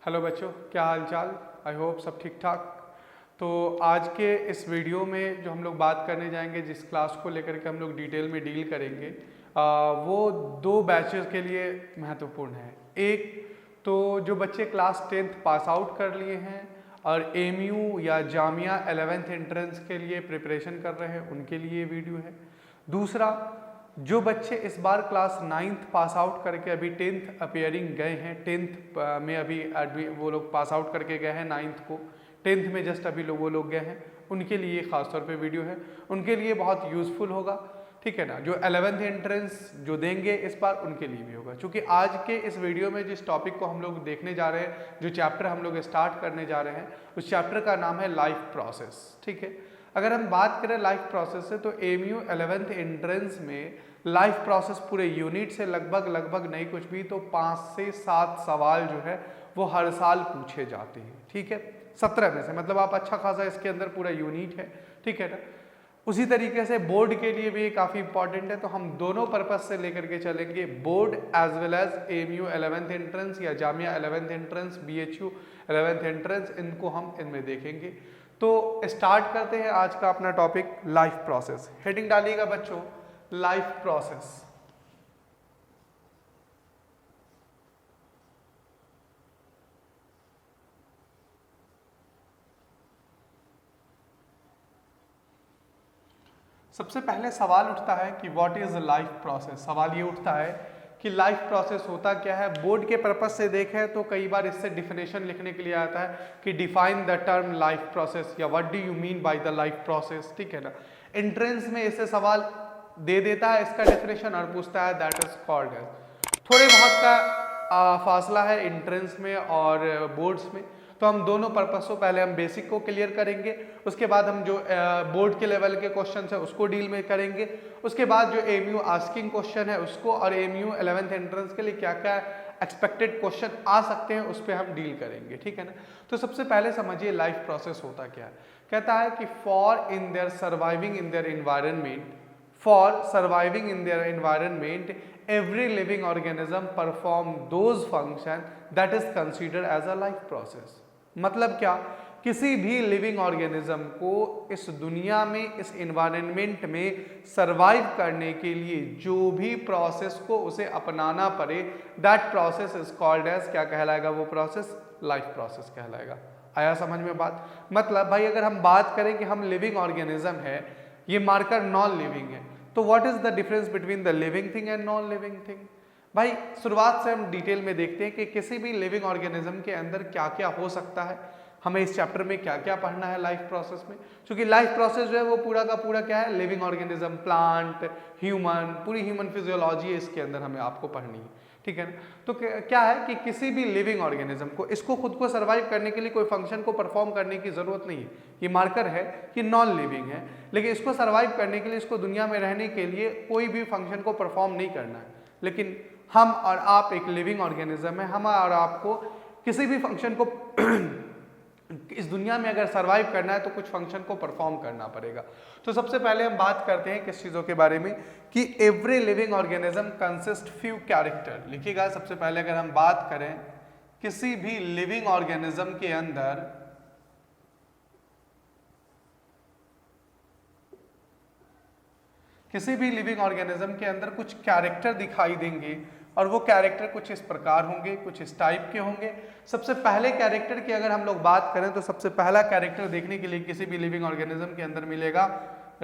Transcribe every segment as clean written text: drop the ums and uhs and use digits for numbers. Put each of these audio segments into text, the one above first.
Hello बच्चों, क्या हाल चाल। आई होप सब ठीक ठाक। तो आज के इस वीडियो में जो हम लोग बात करने जाएंगे, जिस क्लास को लेकर के हम लोग डिटेल में डील करेंगे, वो दो बैचेस के लिए महत्वपूर्ण है। एक तो जो बच्चे क्लास 10th पास आउट कर लिए हैं और एमयू या जामिया 11th एंट्रेंस के लिए प्रिपरेशन कर रहे हैं, उनके लिए वीडियो है। दूसरा, जो बच्चे इस बार क्लास 9th पास आउट करके अभी 10th अपेयरिंग गए हैं, 10th में अभी वो लोग पास आउट करके गए हैं 9th को, 10th में जस्ट अभी वो लोग गए हैं, उनके लिए खास तौर पे वीडियो है। उनके लिए बहुत यूजफुल होगा, ठीक है ना। जो 11th एंट्रेंस जो देंगे इस बार, उनके लिए भी होगा। क्योंकि आज के इस वीडियो में जिस टॉपिक को हम लोग देखने जा रहे हैं, जो चैप्टर हम लोग स्टार्ट करने जा रहे हैं, उस चैप्टर का नाम है लाइफ प्रोसेस, ठीक है। अगर हम बात करें लाइफ प्रोसेस से, तो एमयू 11th एंट्रेंस में लाइफ प्रोसेस पूरे यूनिट से लगभग नहीं कुछ भी तो 5 से 7 सवाल जो है वो हर साल पूछे जाते हैं, ठीक है। 17 में से, मतलब आप अच्छा खासा इसके अंदर पूरा यूनिट है, ठीक है ना। उसी तरीके से बोर्ड के लिए भी काफ़ी इंपॉर्टेंट है, तो हम दोनों पर्पज से लेकर के चलेंगे, board as well as MU 11th entrance या Jamia 11th entrance, BHU 11th entrance, इनको हम इनमें देखेंगे। तो स्टार्ट करते हैं आज का अपना टॉपिक, लाइफ प्रोसेस। हेडिंग डालिएगा बच्चों, लाइफ प्रोसेस। सबसे पहले सवाल उठता है कि व्हाट इज लाइफ प्रोसेस। सवाल ये उठता है कि लाइफ प्रोसेस होता क्या है। बोर्ड के पर्पस से देखें तो कई बार इससे डिफिनेशन लिखने के लिए आता है कि define the term life process या what do you mean by the life process, ठीक है ना। एंट्रेंस में इससे सवाल दे देता है इसका डेफिनेशन और पूछता है दैट इज कॉल्ड एज। थोड़े बहुत का फासला है एंट्रेंस में और बोर्ड्स में, तो हम दोनों पर्पस को पहले हम बेसिक को क्लियर करेंगे, उसके बाद हम जो बोर्ड के लेवल के क्वेश्चन है उसको डील में करेंगे, उसके बाद जो एमयू आस्किंग क्वेश्चन है उसको, और एमयू 11th एंट्रेंस के लिए क्या क्या एक्सपेक्टेड क्वेश्चन आ सकते हैं उस पर हम डील करेंगे, ठीक है ना। तो सबसे पहले समझिए लाइफ प्रोसेस होता क्या है। कहता है कि for in their surviving in their environment, for surviving in their environment, every living organism perform those function that is considered as a life process। मतलब क्या, किसी भी लिविंग ऑर्गेनिज्म को इस दुनिया में, इस एनवायरनमेंट में सरवाइव करने के लिए जो भी प्रोसेस को उसे अपनाना पड़े, that process is called as, क्या कहलाएगा वो प्रोसेस, लाइफ प्रोसेस कहलाएगा। आया समझ में बात। मतलब भाई अगर हम बात करें कि हम लिविंग ऑर्गेनिज्म है, ये मार्कर नॉन लिविंग है, तो what is the difference between the living thing and non living thing. भाई शुरुआत से हम डिटेल में देखते हैं कि किसी भी लिविंग ऑर्गेनिज्म के अंदर क्या क्या हो सकता है, हमें इस चैप्टर में क्या क्या पढ़ना है लाइफ प्रोसेस में। क्योंकि लाइफ प्रोसेस जो है वो पूरा का पूरा क्या है, लिविंग ऑर्गेनिज्म, प्लांट, ह्यूमन, पूरी ह्यूमन फिजियोलॉजी इसके अंदर हमें आपको पढ़नी है, ठीक है ना। तो क्या है कि किसी भी लिविंग ऑर्गेनिज्म को, इसको खुद को सर्वाइव करने के लिए कोई फंक्शन को परफॉर्म करने की जरूरत नहीं है। ये मार्कर है कि नॉन लिविंग है, लेकिन इसको सर्वाइव करने के लिए, इसको दुनिया में रहने के लिए कोई भी फंक्शन को परफॉर्म नहीं करना है। लेकिन हम और आप एक लिविंग ऑर्गेनिज्म है, हम और आपको किसी भी फंक्शन को इस दुनिया में अगर सरवाइव करना है तो कुछ फंक्शन को परफॉर्म करना पड़ेगा। तो सबसे पहले हम बात करते हैं किस चीजों के बारे में, कि every living organism consist few character. लिखिएगा, सबसे पहले अगर हम बात करें किसी भी लिविंग ऑर्गेनिज्म के अंदर कुछ कैरेक्टर दिखाई देंगे, और वो कैरेक्टर कुछ इस प्रकार होंगे, कुछ इस टाइप के होंगे। सबसे पहले कैरेक्टर की अगर हम लोग बात करें तो सबसे पहला कैरेक्टर देखने के लिए किसी भी लिविंग ऑर्गेनिज्म के अंदर मिलेगा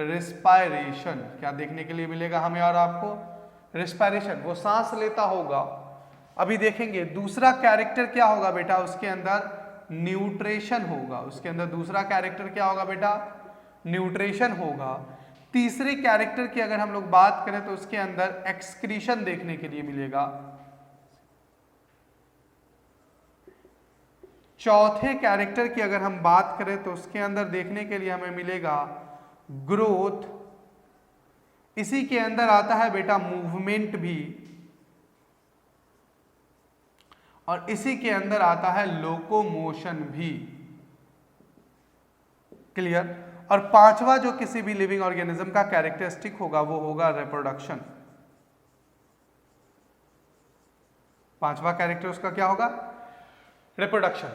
रिस्पायरेशन। क्या देखने के लिए मिलेगा हमें और आपको, रिस्पायरेशन, वो सांस लेता होगा। अभी देखेंगे दूसरा कैरेक्टर क्या होगा बेटा, उसके अंदर न्यूट्रिशन होगा। उसके अंदर दूसरा कैरेक्टर क्या होगा बेटा, न्यूट्रिशन होगा। तीसरे कैरेक्टर की अगर हम लोग बात करें तो उसके अंदर एक्सक्रीशन देखने के लिए मिलेगा। चौथे कैरेक्टर की अगर हम बात करें तो उसके अंदर देखने के लिए हमें मिलेगा ग्रोथ। इसी के अंदर आता है बेटा मूवमेंट भी, और इसी के अंदर आता है लोकोमोशन भी। क्लियर। और पांचवा जो किसी भी लिविंग ऑर्गेनिज्म का कैरेक्टरिस्टिक होगा वो होगा रिप्रोडक्शन। पांचवा कैरेक्टर उसका क्या होगा, रिप्रोडक्शन।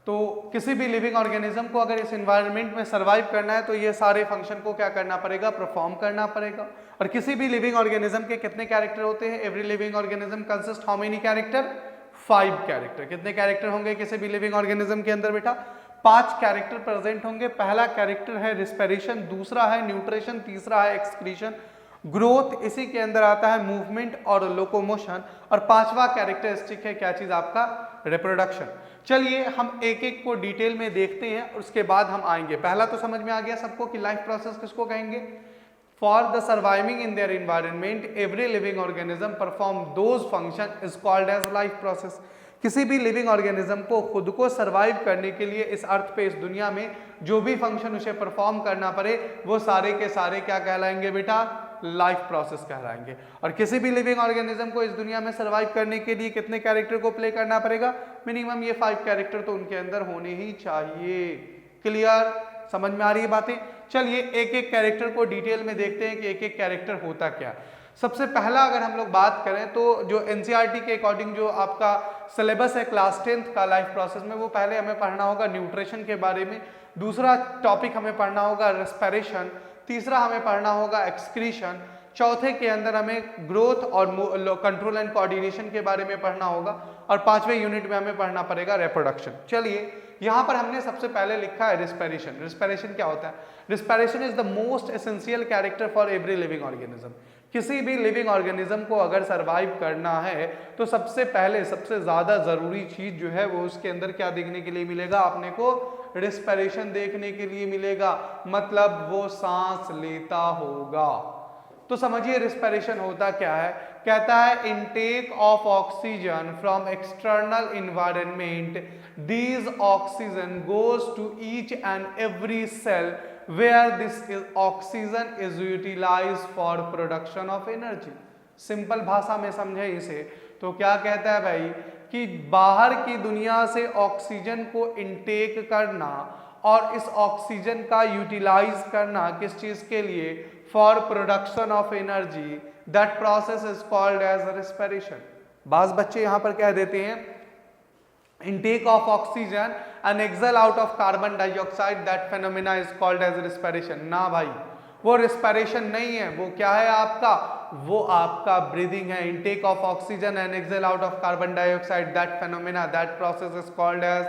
तो किसी भी लिविंग ऑर्गेनिज्म को अगर इस एनवायरनमेंट में सर्वाइव करना है तो ये सारे फंक्शन को क्या करना पड़ेगा, परफॉर्म करना पड़ेगा। और किसी भी लिविंग ऑर्गेनिज्म के कितने कैरेक्टर होते हैं, every living organism consist how many character, 5 character. कितने कैरेक्टर होंगे किसी भी लिविंग ऑर्गेनिज्म के अंदर बेटा, 5 कैरेक्टर प्रेजेंट होंगे। पहला कैरेक्टर है रिस्पिरेशन, दूसरा है न्यूट्रिशन, तीसरा है एक्सक्रीशन, ग्रोथ, इसी के अंदर आता है मूवमेंट और लोकोमोशन, और 5वां कैरेक्टरिस्टिक है क्या चीज आपका, रिप्रोडक्शन। चलिए हम एक एक को डिटेल में देखते हैं, उसके बाद हम आएंगे। पहला तो समझ में आ गया सबको कि लाइफ प्रोसेस किसको कहेंगे। For the surviving in their environment every living organism perform those function is called as life process. किसी भी लिविंग ऑर्गेनिज्म को खुद को सर्वाइव करने के लिए इस अर्थ पे, इस दुनिया में जो भी फंक्शन उसे परफॉर्म करना पड़े वो सारे के सारे क्या कहलाएंगे बेटा, लाइफ प्रोसेस कहलाएंगे। और किसी भी लिविंग ऑर्गेनिज्म को इस दुनिया में सर्वाइव करने के लिए कितने कैरेक्टर को प्ले करना पड़ेगा, मिनिमम ये 5 कैरेक्टर तो उनके अंदर होने ही चाहिए। क्लियर, समझ में आ रही है बातें। चलिए एक एक कैरेक्टर को डिटेल में देखते हैं कि एक एक कैरेक्टर होता क्या। सबसे पहला अगर हम लोग बात करें तो जो एनसीईआरटी के अकॉर्डिंग जो आपका सिलेबस है क्लास 10th का लाइफ प्रोसेस में, वो पहले हमें पढ़ना होगा न्यूट्रिशन के बारे में, दूसरा टॉपिक हमें पढ़ना होगा रेस्पिरेशन, तीसरा हमें पढ़ना होगा एक्सक्रीशन, चौथे के अंदर हमें ग्रोथ और कंट्रोल एंड कोऑर्डिनेशन के बारे में पढ़ना होगा, और 5वें यूनिट में हमें पढ़ना पड़ेगा रिप्रोडक्शन। चलिए यहाँ पर हमने सबसे पहले लिखा है रिस्पिरेशन। रिस्पिरेशन क्या होता है, respiration is the most essential character for every living organism. किसी भी लिविंग ऑर्गेनिज्म को अगर सरवाइव करना है तो सबसे पहले सबसे ज्यादा जरूरी चीज जो है वो उसके अंदर क्या देखने के लिए मिलेगा, अपने को रिस्पिरेशन देखने के लिए मिलेगा, मतलब वो सांस लेता होगा। तो समझिए रिस्पिरेशन होता क्या है, कहता है intake of oxygen from external environment, these oxygen goes to each and every cell where this oxygen is utilized for production of energy। Simple भाषा में समझे इसे तो क्या कहता है भाई कि बाहर की दुनिया से ऑक्सीजन को इनटेक करना और इस ऑक्सीजन का यूटिलाइज करना किस चीज के लिए, for production of energy, that process is called as respiration. बाज बच्चे यहां पर कह देते हैं intake of oxygen and exhale out of carbon dioxide, that phenomena is called as respiration। ना भाई वो respiration नहीं है, वो क्या है आपका, वो आपका breathing है। intake of oxygen and exhale out of carbon dioxide, that phenomena, that process is called as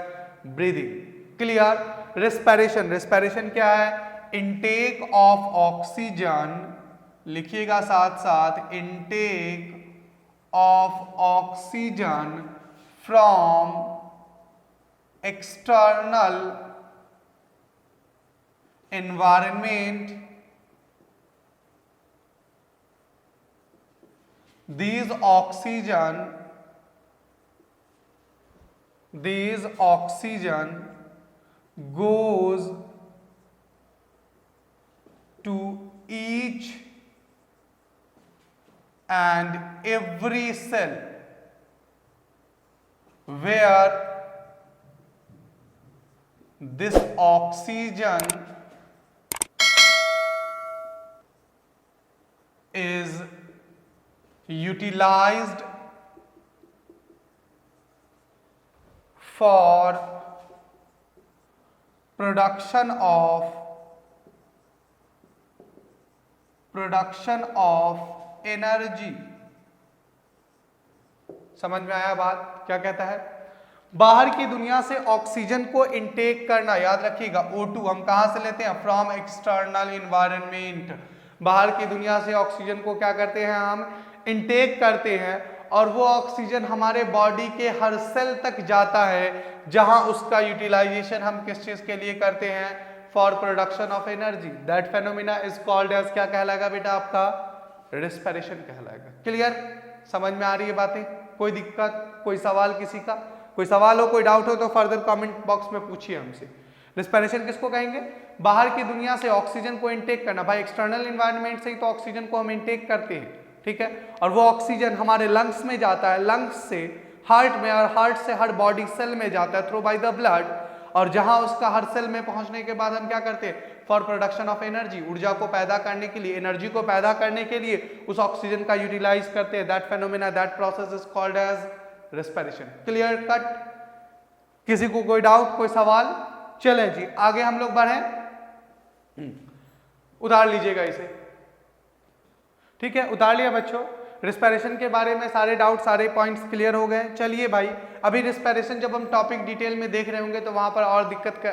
breathing। clear। respiration, respiration क्या है, intake of oxygen, लिखिएगा साथ साथ, intake of oxygen from external environment, these oxygen goes to each and every cell where this oxygen is utilized for production of energy. समझ में आया बात, क्या कहता है, बाहर की दुनिया से ऑक्सीजन को इनटेक करना, याद रखिएगा O2 हम कहां से लेते हैं, फ्रॉम एक्सटर्नल एनवायरनमेंट। बाहर की दुनिया से ऑक्सीजन को क्या करते हैं, हम इनटेक करते हैं, और वो ऑक्सीजन हमारे बॉडी के हर सेल तक जाता है, जहां उसका यूटिलाइजेशन हम किस चीज के लिए करते हैं, for production of energy. That phenomena is called as, क्या कहलाएगा बेटा आपका, रेस्पिरेशन कहलाएगा। क्लियर, समझ में आ रही है बातें, कोई दिक्कत, कोई सवाल किसी का, कोई सवाल हो, कोई डाउट हो तो फर्दर कमेंट बॉक्स में पूछिए हमसे। रेस्पिरेशन किसको कहेंगे, बाहर की दुनिया से ऑक्सीजन को इनटेक करना। भाई एक्सटर्नल एनवायरनमेंट से ही तो ऑक्सीजन को हम इनटेक करते हैं, ठीक है, और वो ऑक्सीजन हमारे लंग्स में जाता है, लंग्स से हार्ट में, और हार्ट से हर बॉडी सेल में जाता है थ्रू बाय द ब्लड, और जहां उसका हर सेल में पहुंचने के बाद हम क्या करते हैं, फॉर प्रोडक्शन ऑफ एनर्जी, ऊर्जा को पैदा करने के लिए, एनर्जी को पैदा करने के लिए उस ऑक्सीजन का यूटिलाइज करते हैं। That phenomena, that process is called as respiration. Clear cut. किसी को कोई डाउट, कोई सवाल? चलें जी आगे हम लोग बढ़ें। उतार लीजिएगा इसे, ठीक है, उतार लिया बच्चों। रिस्पिरेशन के बारे में सारे डाउट, सारे पॉइंट्स क्लियर हो गए। चलिए भाई, अभी रिस्पिरेशन जब हम टॉपिक डिटेल में देख रहे होंगे तो वहां पर और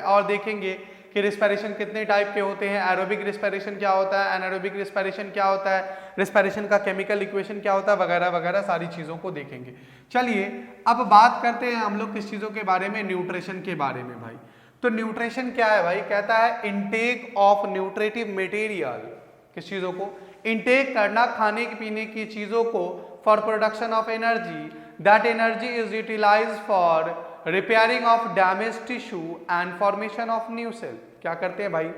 और देखेंगे कि रिस्पिरेशन कितने टाइप के होते हैं, एरोबिक रिस्पिरेशन क्या होता है, एनारोबिक रिस्पिरेशन क्या होता है, रिस्पिरेशन का केमिकल इक्वेशन क्या होता है, वगैरह वगैरह सारी चीज़ों को देखेंगे। चलिए अब बात करते हैं हम लोग किस चीज़ों के बारे में, न्यूट्रिशन के बारे में भाई। तो न्यूट्रिशन क्या है भाई? कहता है इनटेक ऑफ न्यूट्रिटिव मटेरियल, किस चीज़ों को इनटेक करना, खाने पीने की चीज़ों को, for production of energy, that energy is utilised for repairing of damage tissue and formation of new cell. क्या करते हैं भाई?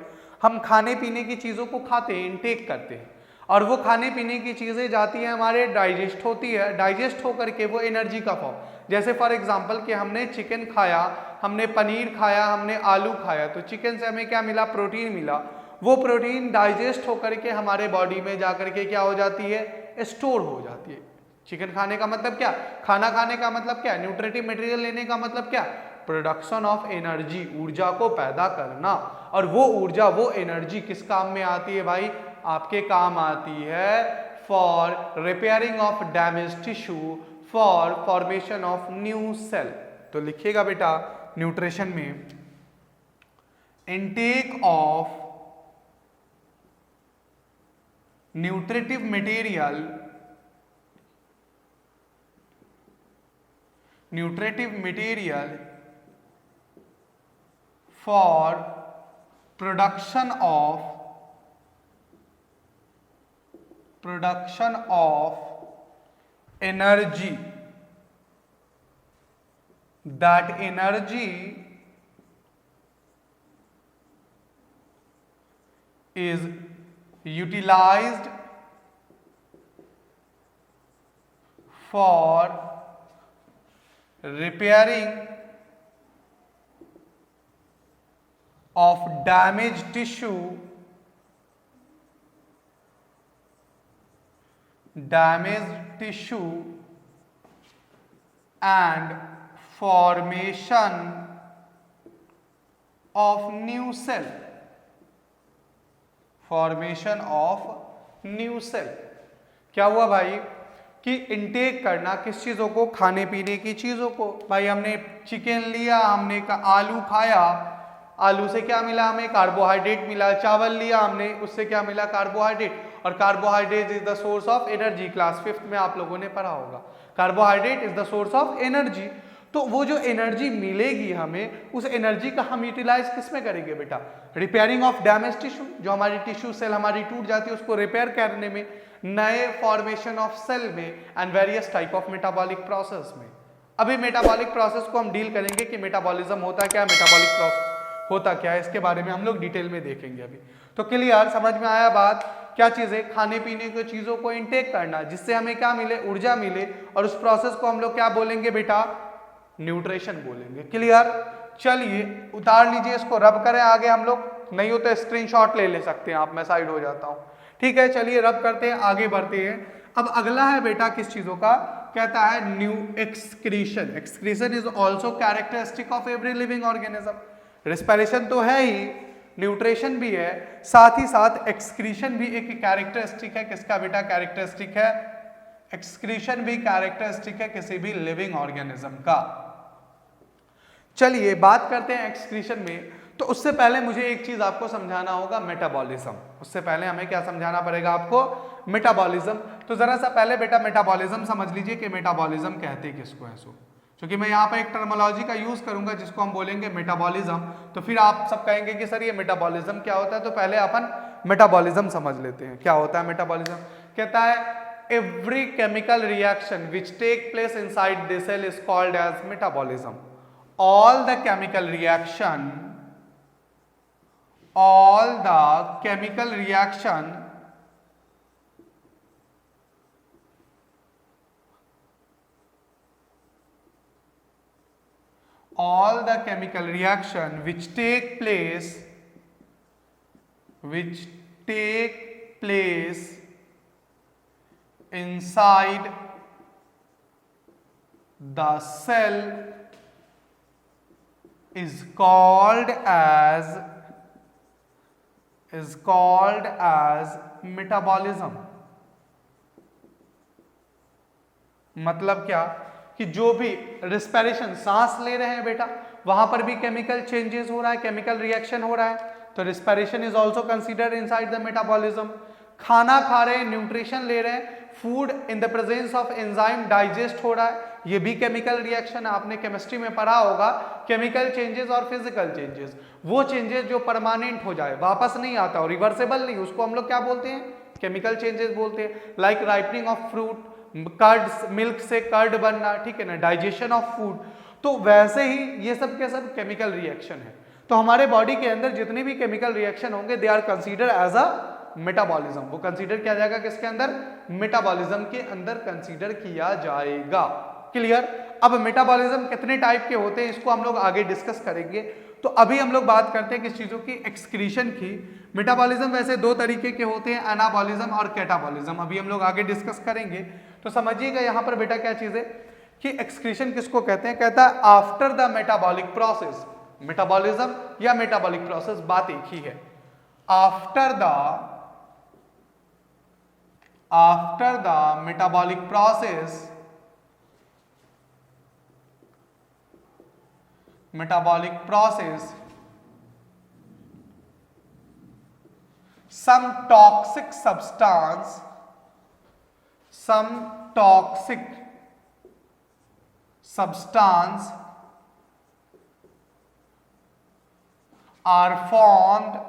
हम खाने पीने की चीज़ों को खाते हैं, इनटेक करते हैं, और वो खाने पीने की चीज़ें जाती हैं हमारे, डाइजेस्ट होती है, डाइजेस्ट होकर के वो एनर्जी का फॉर्म, जैसे फॉर एग्जांपल कि हमने चिकन खाया, हमने पनीर खाया, हमने आलू खाया, तो चिकन से हमें क्या मिला? प्रोटीन मिला। वो प्रोटीन डाइजेस्ट होकर के हमारे बॉडी में जाकर के क्या हो जाती है? स्टोर हो जाती है। चिकन खाने का मतलब क्या? खाना खाने का मतलब क्या? न्यूट्रिटिव मटेरियल लेने का मतलब क्या? प्रोडक्शन ऑफ एनर्जी, ऊर्जा को पैदा करना। और वो ऊर्जा, वो एनर्जी किस काम में आती है भाई? आपके काम आती है for repairing of damage tissue, for formation of new cell. तो लिखिएगा बेटा न्यूट्रिशन में intake of nutritive material, nutritive material for production of energy, that energy is utilized for repairing of damaged tissue, and formation of new cell, formation of new cell. क्या हुआ भाई कि intake करना किस चीज़ों को? खाने पीने की चीज़ों को। भाई हमने चिकन लिया, हमने आलू खाया, आलू से क्या मिला? हमें कार्बोहाइड्रेट मिला। चावल लिया हमने, उससे क्या मिला? कार्बोहाइड्रेट। और carbohydrate is the source of energy, class 5th में आप लोगों ने पढ़ा होगा, carbohydrate is the source of energy. तो वो जो एनर्जी मिलेगी हमें, उस एनर्जी का हम यूटिलाइज किस में करेंगे बेटा? रिपेयरिंग ऑफ डैमेज टिश्यू, जो हमारी टिश्यू सेल हमारी टूट जाती है उसको रिपेयर करने में, नए फॉर्मेशन ऑफ सेल में, and various type of metabolic process में। अभी मेटाबॉलिक प्रोसेस को हम डील करेंगे कि मेटाबॉलिज्म होता क्या, मेटाबॉलिक प्रोसेस होता क्या है, इसके बारे में हम लोग डिटेल में देखेंगे अभी। तो क्लियर, समझ में आया बात? क्या चीजें? खाने पीने की चीजों को इनटेक करना जिससे हमें क्या मिले? ऊर्जा मिले, और उस प्रोसेस को हम लोग क्या बोलेंगे बेटा? न्यूट्रिशन बोलेंगे। क्लियर? चलिए उतार लीजिए इसको, रब करें आगे हम लोग, नहीं हो तो स्क्रीनशॉट ले सकते हैं आप, मैं साइड हो जाता हूं, ठीक है। चलिए रब करते हैं, आगे बढ़ते हैं। अब अगला है बेटा किस चीजों का? कहता है new excretion. Excretion is also characteristic of every living organism. Respiration तो है ही, न्यूट्रिशन भी है, साथ ही साथ एक्सक्रीशन भी एक कैरेक्टरिस्टिक है। किसका बेटा कैरेक्टरिस्टिक है? एक्सक्रीशन भी कैरेक्टरिस्टिक है किसी भी लिविंग ऑर्गेनिज्म का। चलिए बात करते हैं एक्सक्रीशन में। तो उससे पहले मुझे एक चीज आपको समझाना होगा, मेटाबॉलिज्म। उससे पहले हमें क्या समझाना पड़ेगा आपको? मेटाबॉलिज्म। तो जरा सा पहले बेटा मेटाबॉलिज्म समझ लीजिए कि मेटाबॉलिज्म कहते किसको है। सो क्योंकि मैं यहाँ पर एक टर्मोलॉजी का यूज करूंगा जिसको हम बोलेंगे मेटाबॉलिज्म, तो फिर आप सब कहेंगे कि सर ये मेटाबॉलिज्म क्या होता है। तो पहले अपन मेटाबॉलिज्म समझ लेते हैं, क्या होता है मेटाबॉलिज्म। कहता है every chemical reaction which take place inside the cell is called as metabolism. All the chemical reaction which take place inside the cell is called as metabolism। मतलब क्या कि जो भी रिस्पिरेशन, सांस ले रहे हैं बेटा, वहां पर भी केमिकल चेंजेस हो रहा है, केमिकल रिएक्शन हो रहा है, तो respiration is also considered inside the metabolism. खाना खा रहे हैं, न्यूट्रिशन ले रहे हैं, food in the presence of enzyme digest हो रहा है, ये भी केमिकल रिएक्शन। आपने केमिस्ट्री में पढ़ा होगा केमिकल चेंजेस और फिजिकल चेंजेस। वो चेंजेस जो परमानेंट हो जाए, वापस नहीं आता और रिवर्सेबल नहीं, उसको हम लोग क्या बोलते हैं? केमिकल चेंजेस बोलते हैं। Like ripening of fruit, curd, milk से कर्ड बनना, ठीक है ना, डाइजेशन ऑफ फूड। तो वैसे ही ये सब के सब केमिकल रिएक्शन है। तो हमारे बॉडी के अंदर जितने भी केमिकल रिएक्शन होंगे they are considered as a metabolism. वो कंसीडर किया जाएगा किसके अंदर? मेटाबॉलिज्म के अंदर कंसीडर किया जाएगा। क्लियर? अब मेटाबॉलिज्म कितने टाइप के होते हैं इसको हम लोग आगे डिस्कस करेंगे। तो अभी हम लोग बात करते हैं किस चीजों की? एक्सक्रीशन की। मेटाबॉलिज्म वैसे दो तरीके के होते हैं, एनाबॉलिज्म और कैटाबॉलिज्म। अभी हम लोग आगे डिस्कस करेंगे। तो समझिएगा यहां पर बेटा क्या चीज है कि एक्सक्रीशन किसको कहते हैं? कहता है after the metabolic process. Metabolism या मेटाबॉलिक प्रोसेस बात एक ही है। After the metabolic process, some toxic substance are formed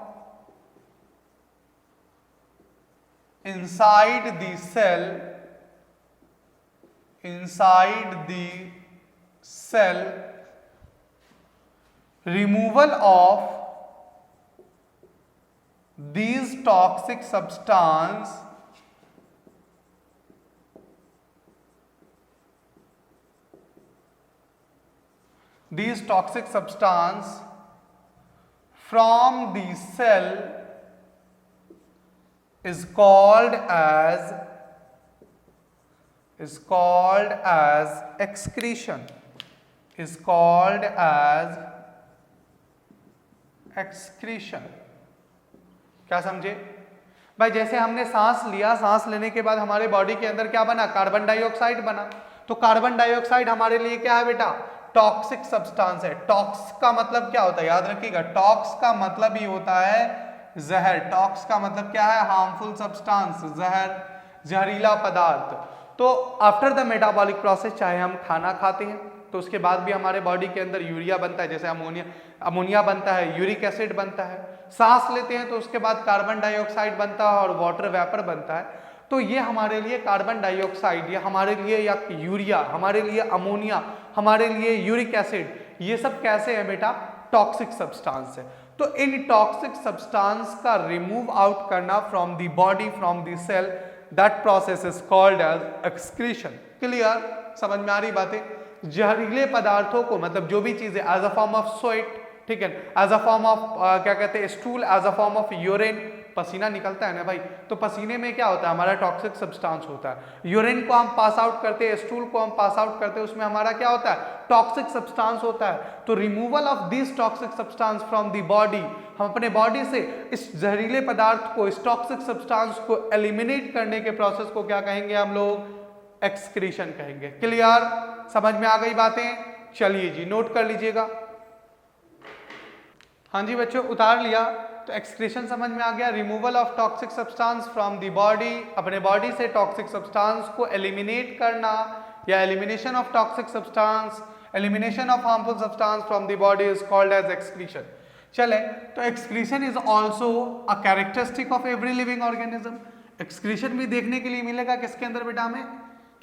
inside the cell, removal of these toxic substance from the cell is called as excretion, क्या समझे भाई? जैसे हमने सांस लिया, सांस लेने के बाद हमारे बॉडी के अंदर क्या बना? कार्बन डाइऑक्साइड बना। तो कार्बन डाइऑक्साइड हमारे लिए क्या है बेटा? टॉक्सिक सब्सटेंस है। टॉक्स का मतलब क्या होता है? याद रखिएगा, टॉक्स का मतलब ही होता है जहर। टॉक्स का मतलब क्या है? हार्मफुल सब्सटेंस, जहर, जहरीला पदार्थ। तो आफ्टर द मेटाबॉलिक प्रोसेस, चाहे हम खाना खाते हैं तो उसके बाद भी हमारे बॉडी के अंदर यूरिया बनता है, जैसे अमोनिया बनता है, यूरिक एसिड बनता है। सांस लेते हैं तो उसके बाद कार्बन डाइऑक्साइड बनता है और वाटर वेपर बनता है। तो ये हमारे लिए कार्बन डाइऑक्साइड, या हमारे लिए या यूरिया, हमारे लिए अमोनिया, हमारे लिए यूरिक एसिड, ये सब कैसे है बेटा? टॉक्सिक सब्सटेंस है। तो इन टॉक्सिक सब्सटेंस का रिमूव आउट करना from the body, from the cell, that process is called as excretion. Clear? समझ में आ रही बातें? जहरीले पदार्थों को, मतलब जो भी चीजें as a form of sweat, ठीक है, एज अ फॉर्म ऑफ क्या कहते हैं, stool, as a form of urine, पसीना निकलता है ना भाई, तो पसीने में क्या होता है? हमारा टॉक्सिक सब्सटेंस होता है। यूरिन को हम पास आउट करते हैं, स्टूल को हम पास आउट करते हैं, उसमें हमारा क्या होता है? टॉक्सिक सब्सटेंस होता है। तो removal of this toxic substance from the body, हम अपने बॉडी से इस जहरीले पदार्थ को, इस टॉक्सिक सब्सटेंस को एलिमिनेट करने के प्रोसेस को क्या कहेंगे हम लोग? एक्सक्रीशन कहेंगे। क्लियर? समझ में आ गई बातें? चलिए जी, नोट कर लीजिएगा। हाँ जी बच्चों, उतार लिया। तो एक्सक्रीशन समझ में आ गया, removal of toxic substance from the body, अपने बॉडी से टॉक्सिक सब्सटेंस को एलिमिनेट करना, या elimination of toxic substance, elimination of harmful substance from the body is called as excretion. चले, तो excretion is also a characteristic of every living organism. Excretion भी देखने के लिए मिलेगा किसके अंदर बेटा? हमें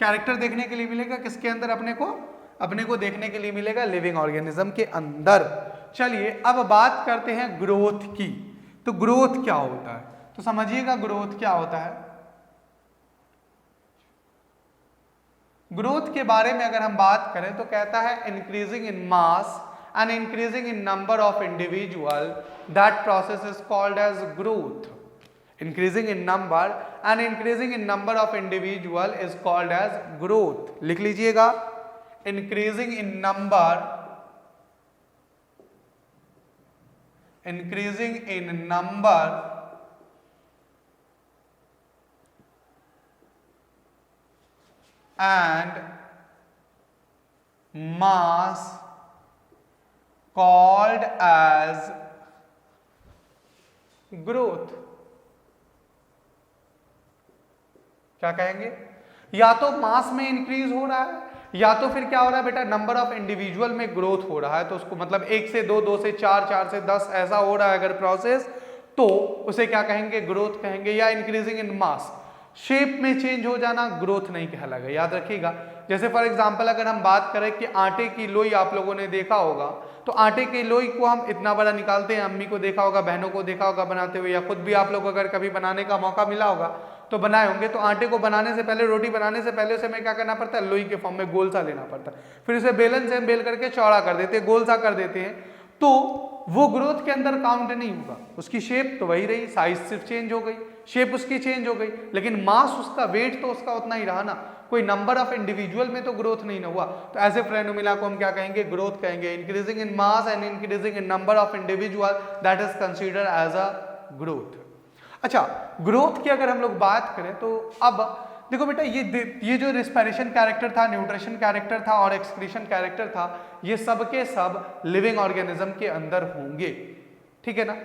कैरेक्टर देखने के लिए मिलेगा किसके अंदर? अपने को देखने के लिए मिलेगा लिविंग ऑर्गेनिज्म के अंदर। चलिए अब बात करते हैं ग्रोथ की। तो ग्रोथ क्या होता है? तो समझिएगा ग्रोथ क्या होता है। ग्रोथ के बारे में अगर हम बात करें तो कहता है increasing in mass and increasing in number of individual, that process is called as growth. Increasing in number and increasing in number of individual is called as growth. लिख लीजिएगा, increasing in number increasing in number and mass called as growth। क्या कहेंगे? या तो मास में increase हो रहा है या तो फिर क्या हो रहा है बेटा, नंबर ऑफ इंडिविजुअल में ग्रोथ हो रहा है। तो उसको मतलब 1 से 2, 2 से 4, 4 से 10 ऐसा हो रहा है अगर प्रोसेस, तो उसे क्या कहेंगे? ग्रोथ कहेंगे। या इंक्रीजिंग इन मास, शेप में चेंज हो जाना ग्रोथ नहीं कहलाएगा, याद रखिएगा। जैसे फॉर एग्जांपल अगर हम बात करें कि आटे की लोई आप लोगों ने देखा होगा, तो आटे की लोई को हम इतना बड़ा निकालते हैं, अम्मी को देखा होगा, बहनों को देखा होगा बनाते हुए, या खुद भी आप लोग अगर कभी बनाने का मौका मिला होगा तो बनाए होंगे। तो आटे को बनाने से पहले, रोटी बनाने से पहले उसे हमें क्या करना पड़ता है? लोई के फॉर्म में गोल सा लेना पड़ता है, फिर उसे बेलन से बेल करके चौड़ा कर देते हैं, गोल सा कर देते हैं। तो वो ग्रोथ के अंदर काउंट नहीं होगा, उसकी शेप तो वही रही, साइज सिर्फ चेंज हो गई, शेप उसकी चेंज हो गई, लेकिन मास उसका, वेट तो उसका उतना ही रहा ना, कोई नंबर ऑफ इंडिविजुअल में तो ग्रोथ नहीं ना हुआ। तो ऐसे फ्रेनोमिना को हम क्या कहेंगे? ग्रोथ कहेंगे। Increasing in mass and increasing in number of individual, that is considered as a growth. अच्छा, ग्रोथ की अगर हम लोग बात करें तो अब देखो बेटा, ये जो रेस्पिरेशन कैरेक्टर था, न्यूट्रिशन कैरेक्टर था और एक्सक्रीशन कैरेक्टर था, ये सब के सब लिविंग ऑर्गेनिज्म के अंदर होंगे, ठीक है ना।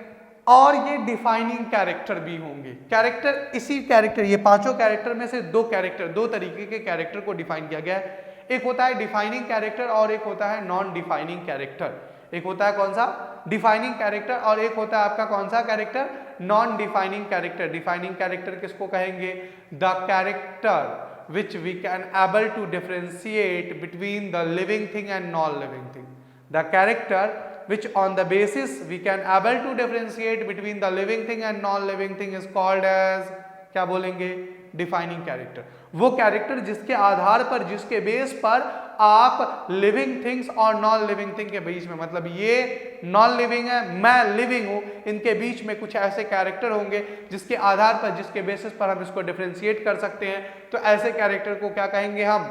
और ये डिफाइनिंग कैरेक्टर भी होंगे। कैरेक्टर, इसी कैरेक्टर, ये पांचों कैरेक्टर में से दो कैरेक्टर, दो तरीके के कैरेक्टर को डिफाइन किया गया है। एक होता है डिफाइनिंग कैरेक्टर और एक होता है नॉन डिफाइनिंग कैरेक्टर। एक होता है कौन सा? डिफाइनिंग कैरेक्टर, और एक होता है आपका कौन सा character? Non defining character. Defining character किसको कहेंगे? The character which we can able to differentiate between the living thing and non living thing. The character which on the basis we can able to differentiate between the living thing and non-living thing is called as, क्या बोलेंगे? Defining character. वो character जिसके आधार पर, जिसके base पर आप living things और non living thing के बीच में, मतलब ये नॉन लिविंग है, मैं लिविंग हूं, इनके बीच में कुछ ऐसे कैरेक्टर होंगे जिसके आधार पर, जिसके बेसिस पर हम इसको डिफरेंशिएट कर सकते हैं। तो ऐसे कैरेक्टर को क्या कहेंगे हम?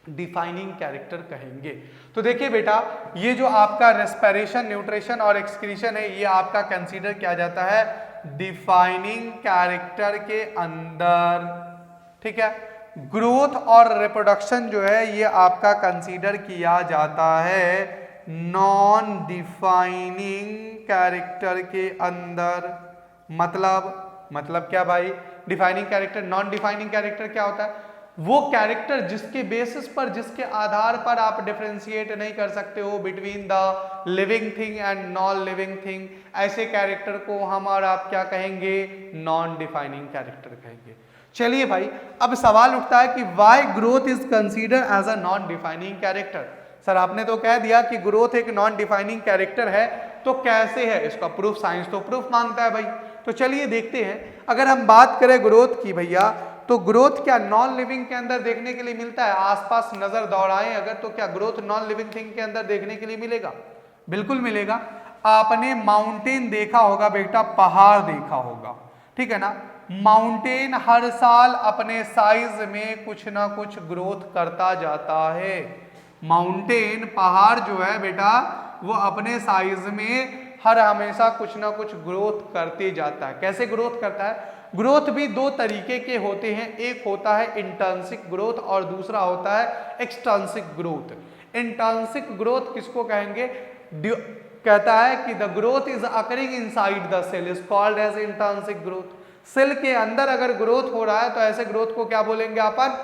डिफाइनिंग कैरेक्टर कहेंगे। तो देखिए बेटा, ये जो आपका रेस्पिरेशन, न्यूट्रिशन और एक्सक्रीशन है, ये आपका कंसीडर किया जाता है डिफाइनिंग कैरेक्टर के अंदर, ठीक है। ग्रोथ और रिप्रोडक्शन जो है ये आपका कंसीडर किया जाता है नॉन डिफाइनिंग कैरेक्टर के अंदर। मतलब क्या भाई? Defining character, non defining character क्या होता है? वो कैरेक्टर जिसके बेसिस पर, जिसके आधार पर आप डिफरेंशिएट नहीं कर सकते हो between the living thing and non living thing, ऐसे कैरेक्टर को हम और आप क्या कहेंगे? नॉन डिफाइनिंग कैरेक्टर कहेंगे। चलिए भाई, अब सवाल उठता है कि why growth is considered as a non defining character. Sir आपने तो कह दिया कि ग्रोथ एक नॉन डिफाइनिंग कैरेक्टर है, तो कैसे है इसका प्रूफ? साइंस तो प्रूफ मांगता है भाई। तो चलिए देखते हैं। अगर हम बात करें ग्रोथ की भैया, तो ग्रोथ क्या नॉन लिविंग के अंदर देखने के लिए मिलता है? आसपास नजर दौड़ाएं अगर, तो क्या ग्रोथ नॉन लिविंग थिंग के अंदर देखने के लिए मिलेगा? बिल्कुल मिलेगा। आपने माउंटेन देखा होगा बेटा, पहाड़ देखा होगा, ठीक है ना। माउंटेन हर साल अपने साइज में कुछ ना कुछ ग्रोथ करता जाता है। माउंटेन, पहाड़ जो है बेटा, वो अपने साइज में हर हमेशा कुछ ना कुछ ग्रोथ करते जाता है। कैसे ग्रोथ करता है? ग्रोथ भी दो तरीके के होते हैं, एक होता है इंट्रिंसिक ग्रोथ और दूसरा होता है एक्सट्रिंसिक ग्रोथ। इंट्रिंसिक ग्रोथ किसको कहेंगे? कहता है कि the growth is occurring inside the cell is called as intrinsic growth. Cell के अंदर अगर ग्रोथ हो रहा है तो ऐसे ग्रोथ को क्या बोलेंगे अपन?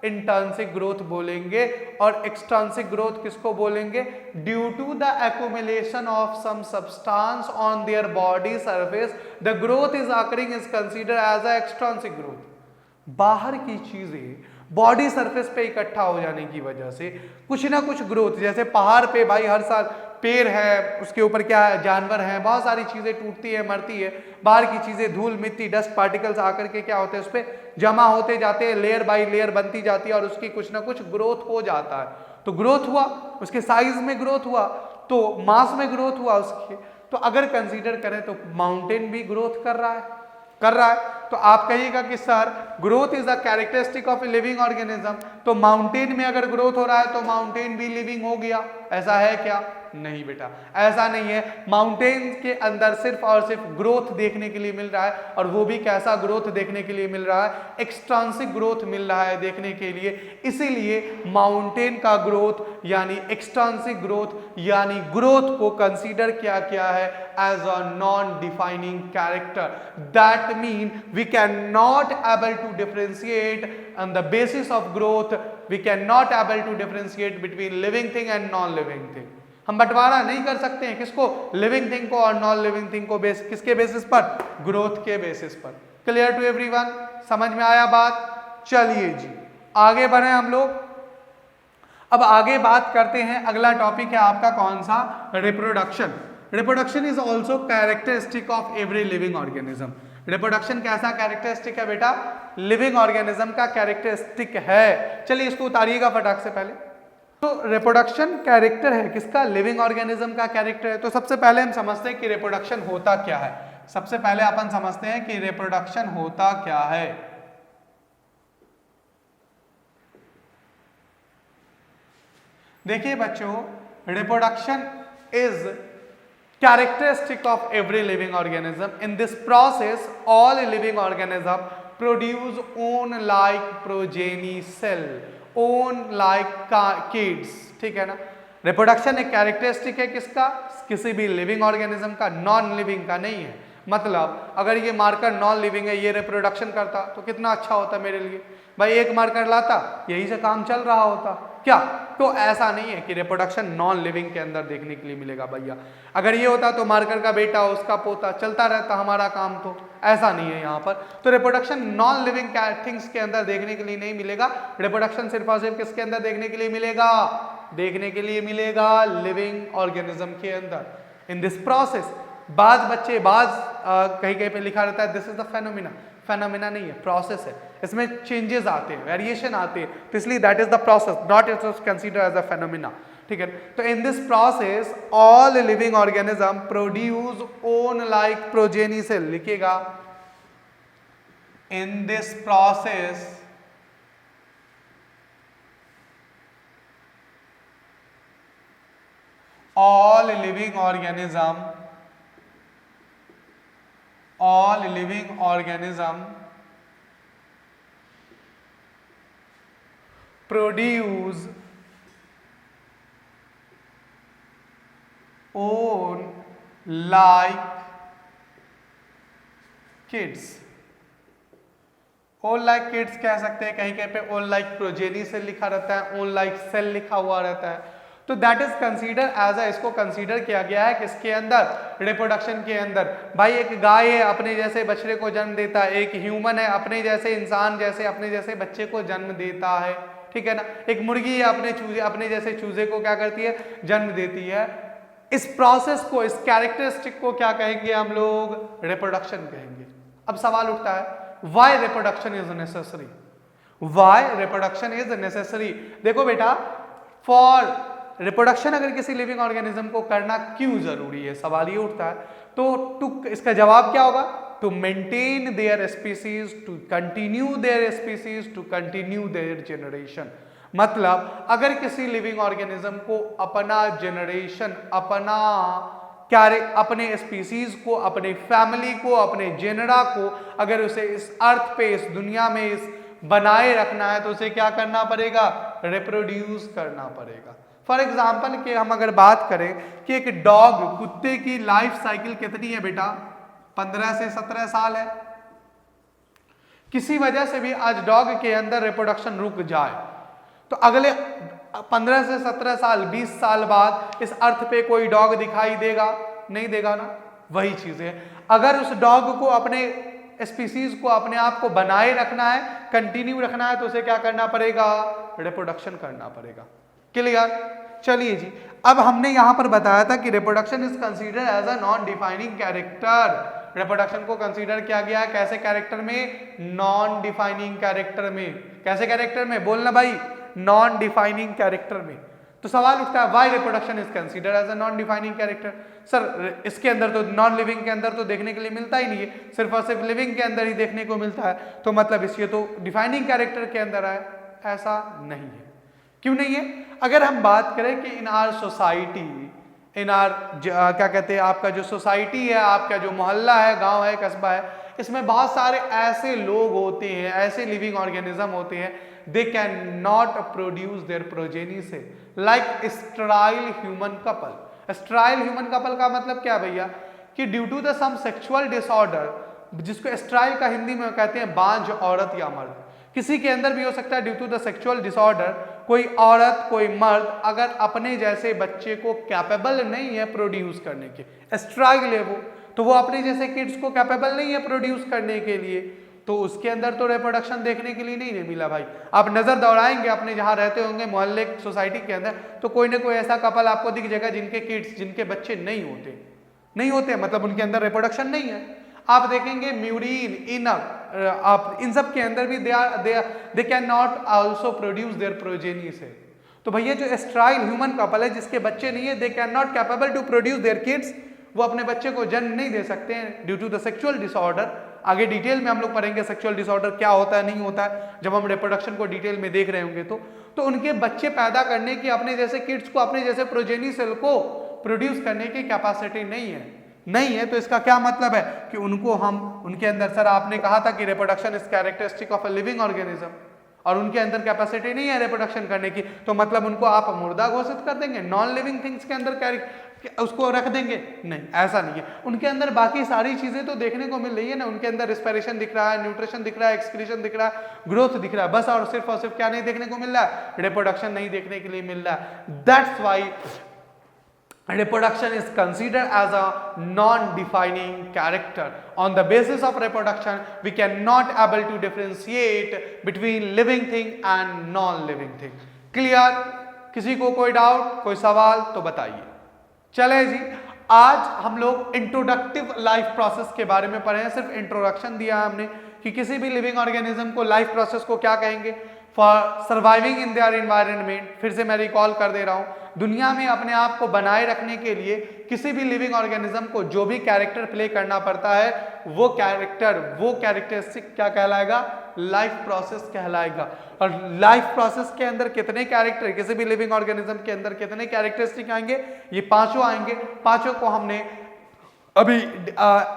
इंट्रिंसिक ग्रोथ बोलेंगे। और एक्सट्रिंसिक ग्रोथ किसको बोलेंगे? Due to the accumulation of some substance on their body surface the growth is occurring is considered as a extrinsic growth. बाहर की चीजें बॉडी सरफेस पे इकट्ठा हो जाने की वजह से कुछ ना कुछ ग्रोथ, जैसे पहाड़ पे भाई हर साल पेड़ है, उसके ऊपर क्या है? जानवर हैं, बहुत सारी चीजें टूटती है, मरती है, बाहर की चीजें, धूल मिट्टी डस्ट पार्टिकल्स आकर के क्या होते हैं? उस पर जमा होते जाते हैं, लेयर बाय लेयर बनती जाती है और उसकी कुछ ना कुछ ग्रोथ हो जाता है। तो ग्रोथ हुआ, उसके साइज में ग्रोथ हुआ, तो मास में ग्रोथ हुआ उसके। तो अगर कंसीडर करें तो माउंटेन भी ग्रोथ कर रहा है। तो आप कहिएगा कि sir growth is a characteristic of a living organism, तो माउंटेन में अगर ग्रोथ हो रहा है तो माउंटेन भी लिविंग हो गया, ऐसा है क्या? नहीं बेटा, ऐसा नहीं है। माउंटेन के अंदर सिर्फ और सिर्फ ग्रोथ देखने के लिए मिल रहा है, और वो भी कैसा ग्रोथ देखने के लिए मिल रहा है? एक्सट्रांसिक ग्रोथ मिल रहा है देखने के लिए। इसीलिए माउंटेन का ग्रोथ यानी एक्सट्रांसिक ग्रोथ यानी ग्रोथ को कंसीडर किया गया है as a non defining character. That mean we can not able to differentiate on the basis of growth, we can not able to differentiate between living thing and non living thing. हम बंटवारा नहीं कर सकते हैं किसको? Living thing को और non living thing को। किसके बेसिस पर? ग्रोथ के बेसिस पर। Clear to everyone? समझ में आया बात? चलिए जी आगे बढ़े हम लोग। अब आगे बात करते हैं, अगला टॉपिक है आपका कौन सा? Reproduction. Reproduction is also characteristic of every living organism. Reproduction कैसा कैरेक्टरिस्टिक है बेटा? लिविंग ऑर्गेनिज्म का कैरेक्टरिस्टिक है। चलिए इसको उतारिएगा फटाक से पहले। तो रिप्रोडक्शन कैरेक्टर है किसका? लिविंग ऑर्गेनिज्म का कैरेक्टर है। तो सबसे पहले हम समझते हैं कि रिप्रोडक्शन होता क्या है। सबसे पहले अपन समझते हैं कि रिप्रोडक्शन होता क्या है। देखिए बच्चों, reproduction is characteristic of every living organism. In this process all living organism produce own like progeny cell, own like kids, ठीक है ना। रिप्रोडक्शन एक कैरेक्टरिस्टिक है किसका? किसी भी लिविंग ऑर्गेनिज्म का, नॉन लिविंग का नहीं है। मतलब अगर ये मार्कर नॉन लिविंग है, ये रिप्रोडक्शन करता तो कितना अच्छा होता मेरे लिए। भाई एक मार्कर लाता, यही से काम चल रहा होता क्या? तो ऐसा नहीं है कि रिप्रोडक्शन नॉन लिविंग के अंदर देखने के लिए मिलेगा भैया। अगर ये होता तो मार्कर का बेटा, उसका पोता, चलता रहता हमारा काम, तो ऐसा नहीं है यहाँ पर। तो रिप्रोडक्शन नॉन लिविंग थिंग्स के अंदर देखने के लिए नहीं मिलेगा। रिप्रोडक्शन सिर्फ और सिर्फ किसके अंदर देखने के लिए मिलेगा? देखने के लिए मिलेगा लिविंग ऑर्गेनिज्म के अंदर। इन दिस प्रोसेस, बाज बच्चे कहीं कहीं पे लिखा रहता है this is the phenomena. Phenomena नहीं है, प्रोसेस है। इसमें चेंजेस आते हैं, वेरिएशन आते हैं, तो इसलिए that is the process, not it is consider as a phenomena, ठीक है। तो in this process all living organism produce own like progeny cell. लिखिएगा, in this process all living organism produce own like kids। Own like kids कह सकते हैं, कहीं कहीं पे ओन लाइक प्रोजेनी सेल लिखा रहता है, ओन लाइक सेल लिखा हुआ रहता है। तो दैट इज कंसीडर एज इसको कंसीडर किया गया है किसके अंदर? रिप्रोडक्शन के अंदर। भाई एक गाय है, अपने जैसे बछड़े को जन्म देता है। एक ह्यूमन है, अपने जैसे इंसान जैसे अपने जैसे बच्चे को जन्म देता है, ठीक है ना। एक मुर्गी है, अपने जैसे चूजे को क्या करती है? जन्म देती है। इस प्रोसेस को, इस कैरेक्टरिस्टिक को क्या कहेंगे हम लोग? रिप्रोडक्शन कहेंगे। अब सवाल उठता है, why reproduction is necessary? Why reproduction is necessary? देखो बेटा, फॉर रिप्रोडक्शन अगर किसी लिविंग ऑर्गेनिज्म को करना क्यों जरूरी है, सवाल ये उठता है। तो इसका जवाब क्या होगा? To maintain their species, to continue their species, to continue their generation. मतलब अगर किसी लिविंग ऑर्गेनिज्म को अपना जनरेशन, अपने स्पीसीज को, अपने फैमिली को, अपने जेनरा को अगर उसे इस अर्थ पे, इस दुनिया में इस बनाए रखना है, तो उसे क्या करना पड़ेगा? रिप्रोड्यूस करना पड़ेगा। फॉर एग्जाम्पल कि हम अगर बात करें कि एक डॉग, कुत्ते की लाइफ साइकिल कितनी है बेटा? 15 से 17 साल है। किसी वजह से भी आज डॉग के अंदर रिप्रोडक्शन रुक जाए तो अगले 15 से 17 साल, 20 साल बाद इस अर्थ पे कोई डॉग दिखाई देगा? नहीं देगा ना। वही चीज है, अगर उस डॉग को, अपने स्पीसीज को, अपने आप को बनाए रखना है, कंटिन्यू रखना है, तो उसे क्या करना पड़ेगा? रिप्रोडक्शन करना पड़ेगा। क्लियर? चलिए जी, अब हमने यहां पर बताया था कि reproduction is consider as a non defining character. Reproduction को कंसीडर किया गया है कैसे कैरेक्टर में? नॉन डिफाइनिंग कैरेक्टर में। कैसे कैरेक्टर में? बोलना भाई, नॉन डिफाइनिंग कैरेक्टर में। तो सवाल उठता है why reproduction is considered as a non defining character. Sir इसके अंदर तो नॉन लिविंग के अंदर तो देखने के लिए मिलता ही नहीं है, सिर्फ और सिर्फ लिविंग के अंदर ही देखने को मिलता है, तो मतलब इसलिए तो डिफाइनिंग कैरेक्टर के अंदर है। ऐसा नहीं है। क्यों नहीं है? अगर हम बात करें कि इन आर सोसाइटी, इन आर क्या कहते हैं, आपका जो सोसाइटी है, आपका जो मोहल्ला है, गांव है, कस्बा है, इसमें बहुत सारे ऐसे लोग होते हैं, ऐसे लिविंग ऑर्गेनिज्म होते हैं, they can not produce their progeny से, like sterile human couple. Sterile human couple का मतलब क्या भैया, कि due to the some sexual disorder, जिसको स्टेराइल का हिंदी में कहते हैं बांझ औरत या मर्द, किसी के अंदर भी हो सकता है due to the sexual disorder, कोई औरत कोई मर्द अगर अपने जैसे बच्चे को कैपेबल नहीं है प्रोड्यूस करने के, स्टेराइल है वो, तो वो अपने जैसे किड्स को कैपेबल नहीं है प्रोड्यूस करने के लिए, तो उसके अंदर तो रिप्रोडक्शन देखने के लिए नहीं मिला भाई। आप नजर दौड़ाएंगे अपने जहां रहते होंगे मोहल्ले सोसाइटी के अंदर, तो कोई ना कोई ऐसा कपल आपको दिख जाएगा जिनके किड्स, जिनके बच्चे नहीं होते, मतलब उनके अंदर रिप्रोडक्शन नहीं है। आप देखेंगे म्यूरिन, इनक, आप इन सब के अंदर भी दे can not also produce their progeny से। तो भैया जो स्टेराइल ह्यूमन कपल है जिसके बच्चे नहीं है, they can not capable to produce their kids, वो अपने बच्चे को जन्म नहीं दे सकते हैं due to the sexual disorder. आगे डिटेल में हम लोग पढ़ेंगे सेक्सुअल डिसऑर्डर क्या होता है, नहीं होता है, जब हम रिप्रोडक्शन को डिटेल में देख रहे होंगे। तो उनके बच्चे पैदा करने की, अपने जैसे किड्स को, अपने जैसे प्रोजेनी सेल को प्रोड्यूस करने की कैपेसिटी नहीं है। तो इसका क्या मतलब है कि उनको हम, उनके अंदर, सर आपने कहा था कि reproduction is characteristic of a living organism, और उनके अंदर कैपेसिटी नहीं है रिप्रोडक्शन करने की, तो मतलब उनको आप मुर्दा घोषित कर देंगे, नॉन लिविंग थिंग्स के अंदर उसको रख देंगे? नहीं, ऐसा नहीं है। उनके अंदर बाकी सारी चीजें तो देखने को मिल रही है ना, उनके अंदर रिस्पिरेशन दिख रहा है, न्यूट्रिशन दिख रहा है, एक्सक्रीशन दिख रहा है, ग्रोथ दिख रहा है, बस और सिर्फ क्या नहीं देखने को मिल रहा है? रिप्रोडक्शन नहीं देखने के लिए मिल रहा है। That's why reproduction is considered as a non-defining character. On the basis of reproduction, we cannot able to differentiate between living thing and non-living thing. Clear? किसी को कोई डाउट, कोई सवाल तो बताइए। चले जी, आज हम लोग इंट्रोडक्टिव लाइफ प्रोसेस के बारे में पढ़े हैं। सिर्फ इंट्रोडक्शन दिया है हमने कि किसी भी लिविंग ऑर्गेनिज्म को लाइफ प्रोसेस को क्या कहेंगे, for surviving in their environment. फिर से मैं रिकॉल कर दे रहा हूं, दुनिया में अपने आप को बनाए रखने के लिए किसी भी लिविंग ऑर्गेनिज्म को जो भी कैरेक्टर प्ले करना पड़ता है, वो कैरेक्टरिस्टिक क्या कहलाएगा? लाइफ प्रोसेस कहलाएगा। और लाइफ प्रोसेस के अंदर कितने कैरेक्टर, किसी भी लिविंग ऑर्गेनिज्म के अंदर कितने कैरेक्टरिस्टिक आएंगे? ये पांचों आएंगे। पांचों को हमने अभी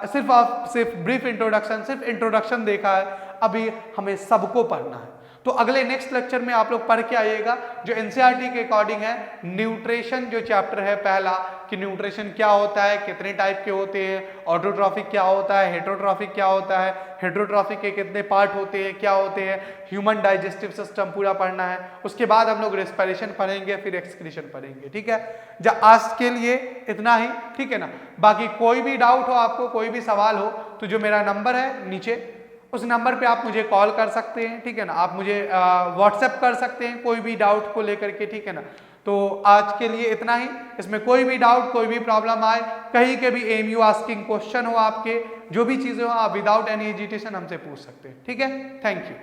सिर्फ ब्रीफ इंट्रोडक्शन, सिर्फ इंट्रोडक्शन देखा है, अभी हमें सबको पढ़ना है। तो अगले नेक्स्ट लेक्चर में आप लोग पढ़ के आइएगा जो एनसीईआरटी के अकॉर्डिंग है, न्यूट्रिशन जो चैप्टर है पहला, कि न्यूट्रिशन क्या होता है, कितने टाइप के होते हैं, ऑटोट्रॉफिक क्या होता है, हेटरोट्रॉफिक क्या होता है, हेटरोट्रॉफिक के कितने पार्ट होते हैं, क्या होते हैं, ह्यूमन डाइजेस्टिव सिस्टम पूरा पढ़ना है। उसके बाद हम लोग रेस्पिरेशन पढ़ेंगे, फिर एक्सक्रीशन पढ़ेंगे। ठीक है, आज के लिए इतना ही, ठीक है ना। बाकी कोई भी डाउट हो आपको, कोई भी सवाल हो, तो जो मेरा नंबर है नीचे, उस नंबर पे आप मुझे कॉल कर सकते हैं। ठीक है ना, आप मुझे व्हाट्सएप कर सकते हैं कोई भी डाउट को लेकर के। ठीक है ना, तो आज के लिए इतना ही। इसमें कोई भी डाउट, कोई भी प्रॉब्लम आए, कहीं के भी एमयू आस्किंग क्वेश्चन हो, आपके जो भी चीजें हो, आप विदाउट एनी हेजिटेशन हमसे पूछ सकते हैं। ठीक है, थैंक यू।